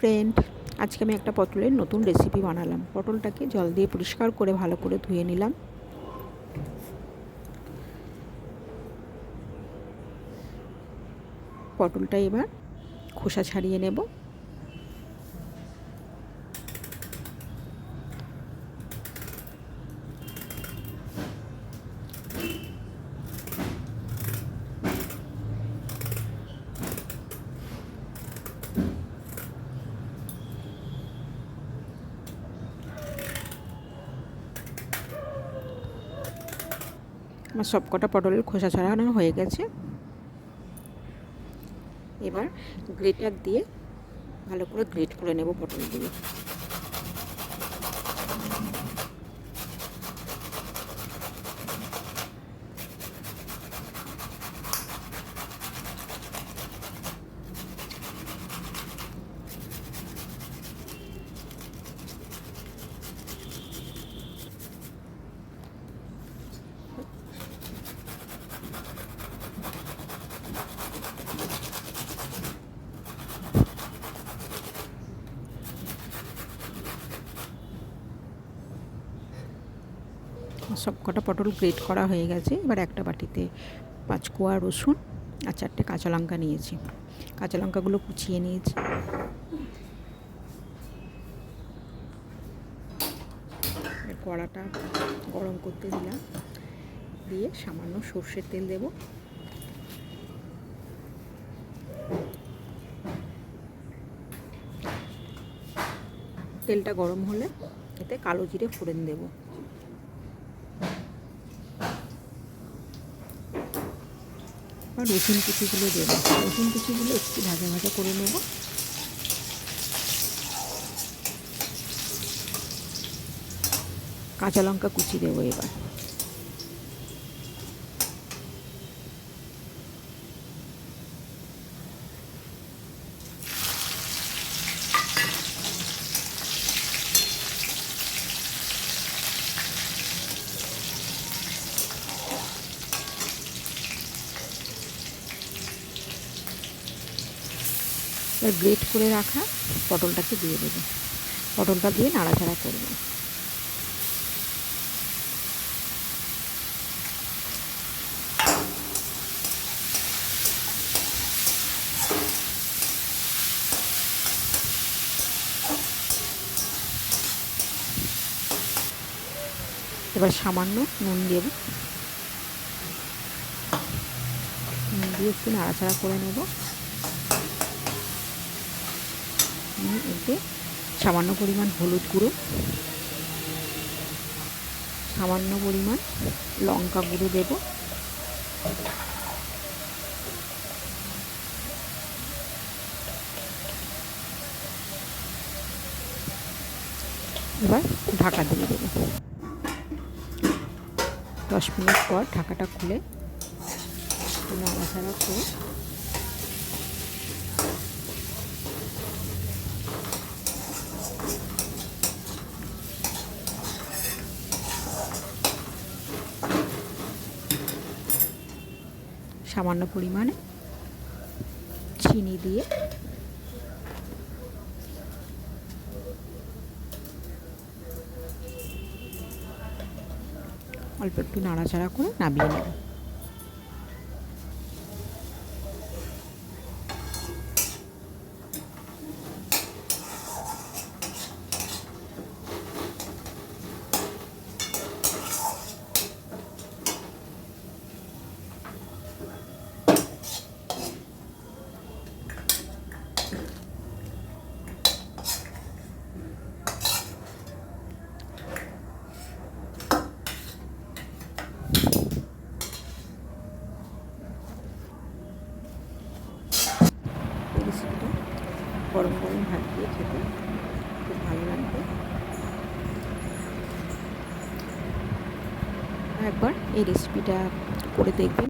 Friend, আজকে আমি একটা পটলের নতুন রেসিপি বানালাম। পটলটাকে জল দিয়ে পরিষ্কার করে ভালো করে ধুয়ে নিলাম। পটলটা এবার খোসা ছাড়িয়ে নেব। আমার সবকটা পটলের খোসা ছাড়ানো হয়ে গেছে। এবার গ্রেটার দিয়ে ভালো করে গ্রেট করে নেব পটলগুলো। সবকটা পটল গ্রেট করা হয়ে গেছে। এবার একটা বাটিতে 5 কোয়া রসুন আর 4টে কাঁচা লঙ্কা নিয়েছি। কাঁচা লঙ্কাগুলো কুচিয়ে নিয়েছি। কড়াটা গরম করতে দিলাম, দিয়ে সামান্য সর্ষের তেল দেব। তেলটা গরম হলে এতে কালো জিরে ফোড়ন দেব। আর রসুন কুচিগুলো দেবো। রসুন কুচিগুলো একটু ভাজা ভাজা করে নেব। কাঁচা লঙ্কা কুচি দেবো এবার। এবার গ্রেট করে রাখা পটলটাকে দিয়ে দেবো। পটলটা দিয়ে নাড়াচাড়া করব। এবার সামান্য নুন দেব। নুন দিয়ে একটু নাড়াচাড়া করে নেব। এতে সামান্য পরিমাণ হলুদ গুঁড়ো, সামান্য পরিমাণ লঙ্কা গুঁড়ো দেব। এবার ঢাকা দিয়ে দেব। 10 মিনিট পর ঢাকাটা খুলে নাড়াচাড়া করে সামান্য পরিমাণে চিনি দিয়ে অল্প একটু নাড়াচাড়া করে নামিয়ে নেব। রেসিপিটা গরম গরম ভাত দিয়ে খেতে খুব ভালো লাগবে। একবার এই রেসিপিটা করে দেখবেন।